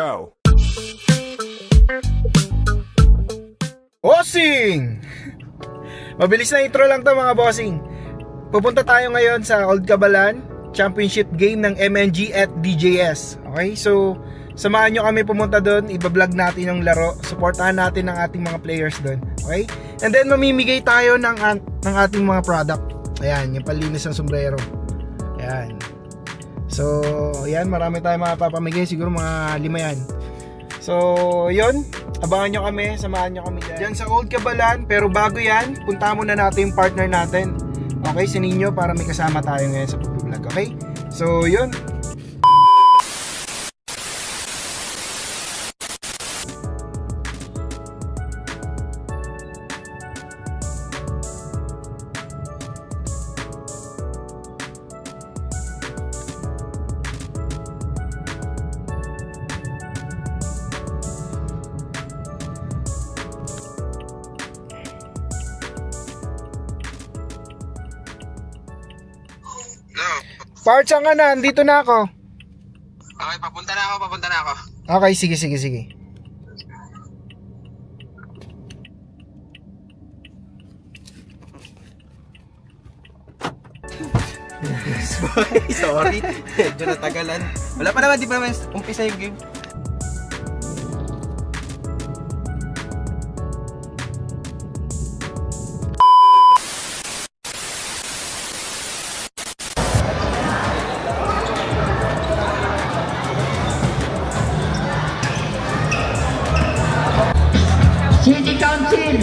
go. Bossing! Mabilis na intro lang to mga bossing. Pupunta tayo ngayon sa Old Cabalan Championship game ng MNG at DJS. Okay, so samahan nyo kami pumunta doon. Iba-vlog natin yung laro. Supportahan natin ang ating mga players doon. Okay, and then mamimigay tayo ng ating mga product. Ayan, yung palinis ng sombrero. Ayan. So, ayan, marami tayong mga papamigay. Siguro mga 5 yan. So, yun. Abangan nyo kami. Samahan nyo kami dyan sa Old Cabalan. Pero bago yan, punta muna natin yung partner natin. Okay, si Nino, para may kasama tayo ngayon sa pag-vlog. Okay? So, yun. Parts ang na, andito na ako. Okay, papunta na ako. Okay, sige. Sorry, medyo natagalan. Wala pa naman, di pa naman umpisa yung game. City Council,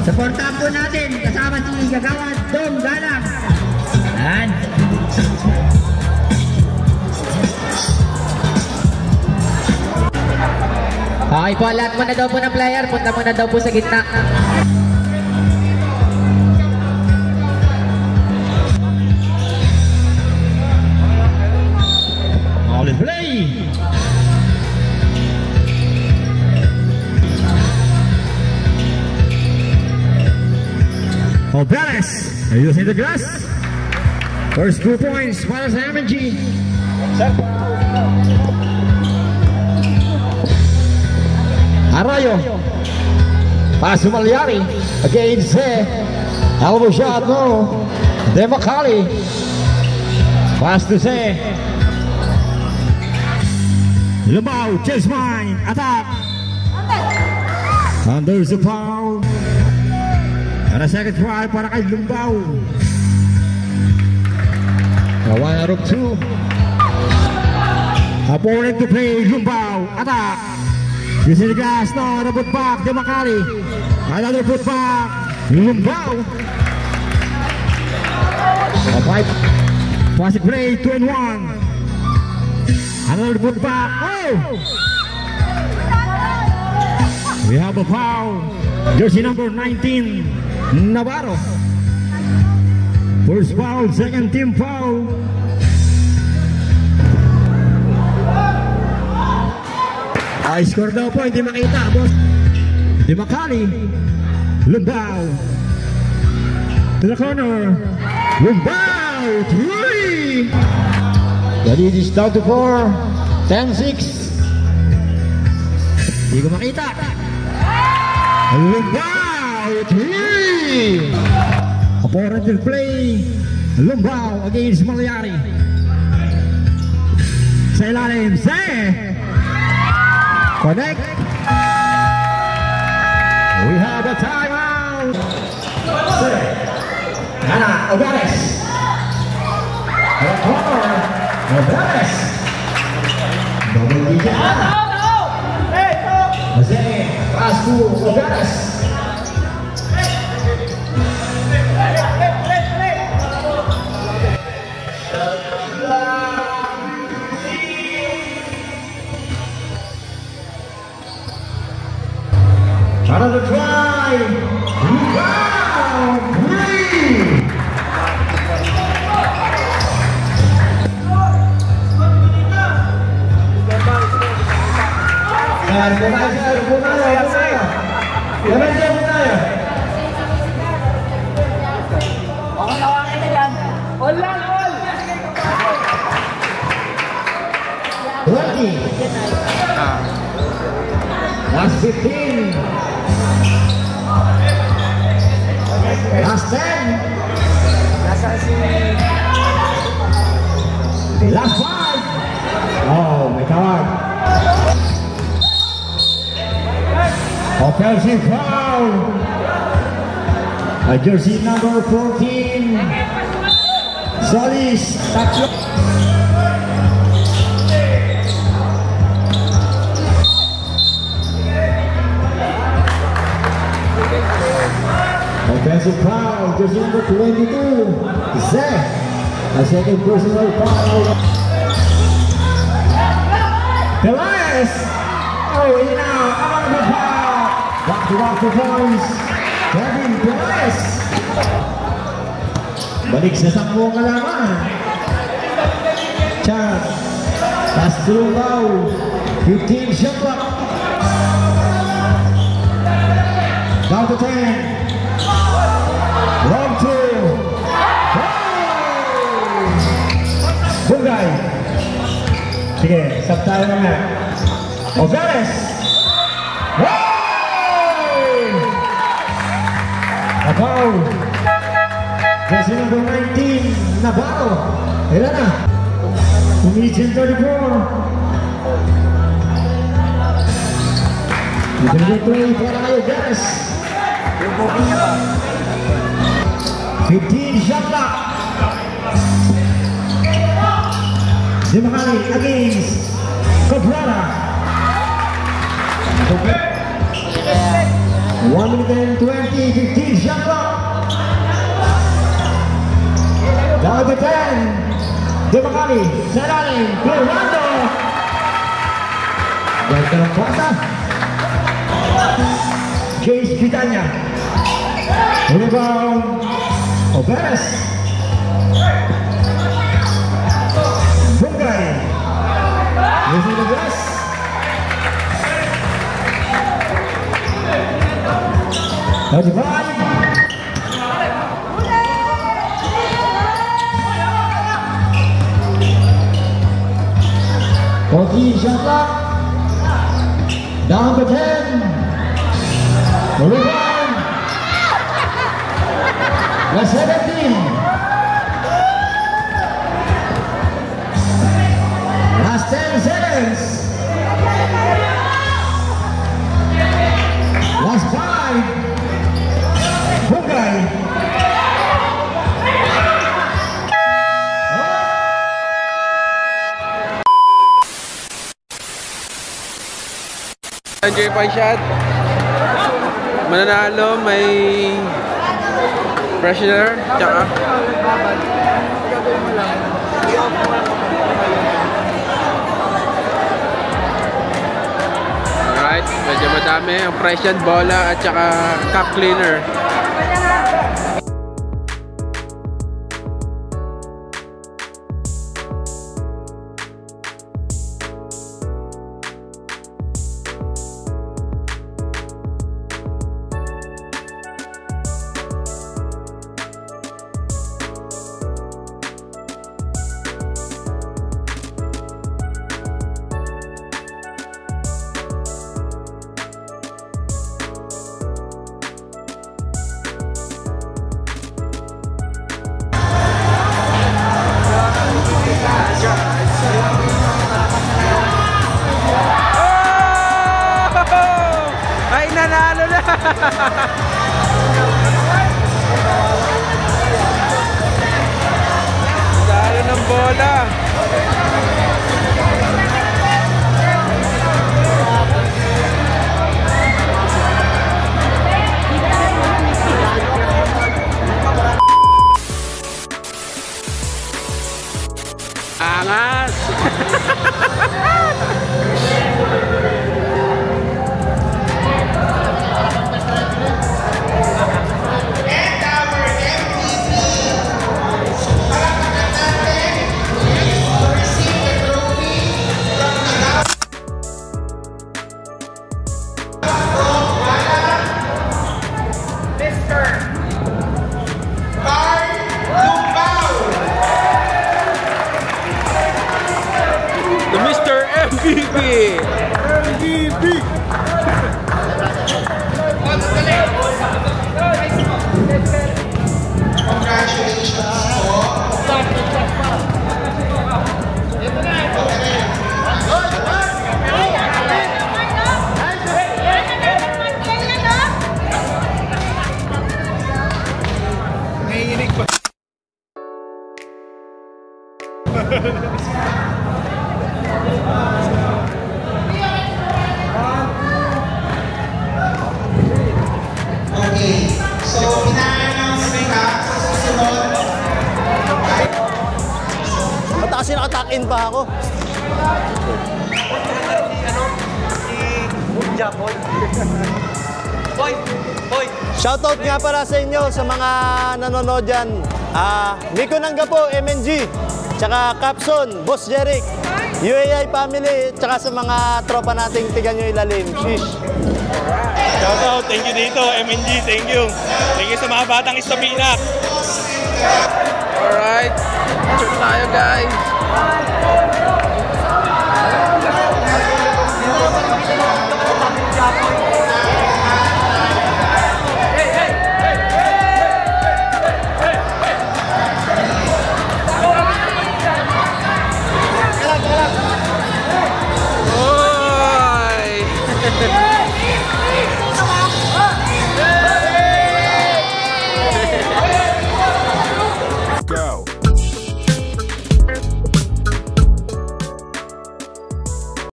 supportahan po natin kasama si Gagawad Dom Galang. Yan. Okay po, lahat muna daw po ng player, punta muna daw po sa gitna. All in play! Obeles using the grass. First 2 points para sa MNG. Arroyo. Pass to Malyari against elbow shot. No. Demakali. Pass to Zé. Lumao, chase mine, attack. And there's a foul. And a second try para kay Lumbaw. 1 out of 2. Opponent to play, Lumbaw, attack. Using the gas, no, the put back, Demakali. Another put back, Lumbaw. A 5. Classic play, 2 and 1. Another put back, oh! We have a foul. Jersey number 19. Navarro. First foul, second team foul. I score daw po, hindi makita, boss. Demakali. Lumbaw. To the corner. Lumbaw. 3. The lead is down to 4. 10-6. Hindi ko makita. Lumbaw. 3. Opponent will play Lumbaw against Malyari. Sa ilalim, Zé. Connect. We have a timeout. Zé. Ana Obeles. At corner, Obeles. Double digit Ana. Zé. Pass to Obeles. Another try. Wow! 3. All. 20. Last 15. Last 10. Last 5. Oh my God. Offensive foul. Jersey number 14. Solis. Offensive foul, jersey number 22, Zach. A second personal foul. Pelaez. Oh, now, on the foul. Back to points. Kevin Pelaez. Balik sa 10 kalaman. Chance. Pass through foul. 15 shot clock. Down to 10. Round 2. Bungay. Sige, stop tayo naman. Overes. Nabaw. Jersey number 19. Nabaw. Ilan na? 2 minutes and 34. Ito na play para kayo, Overes. 15 shot clock. Dimakali against Cabrera. 1 minute and 20, 15 shot clock. Down to 10. Dimakali, Saraling, Fernando. Ganda ng pasa. Case Pitanya. Rebound. Overes. Bungay. Using the glass. Divide. Shot clock. Down to 10. Rebound. Last 17. Last 10 seconds. Last 5. Bungay. Enjoy pa shot. Mananalo, may freshener, tsaka alright, medyo madami ang freshen, bola at tsaka cup cleaner. Ay, nanalo na! Dalo ng bola! Angas! The Mr. MVP! MVP! Okay. So, ina-announce ka sa susunod. Ba't kasi naka-tuck-in pa ako? Shoutout nga pala sa inyo sa mga nanonood dyan. Miko Nanggapo, MNG, tsaka Capson, Boss Jeric, UAI family, tsaka sa mga tropa nating Tigan Nyo Ilalim. Shish! Shoutout, thank you dito, MNG, thank you. Thank you sa mga batang Istapinak. Alright, shoot tayo guys.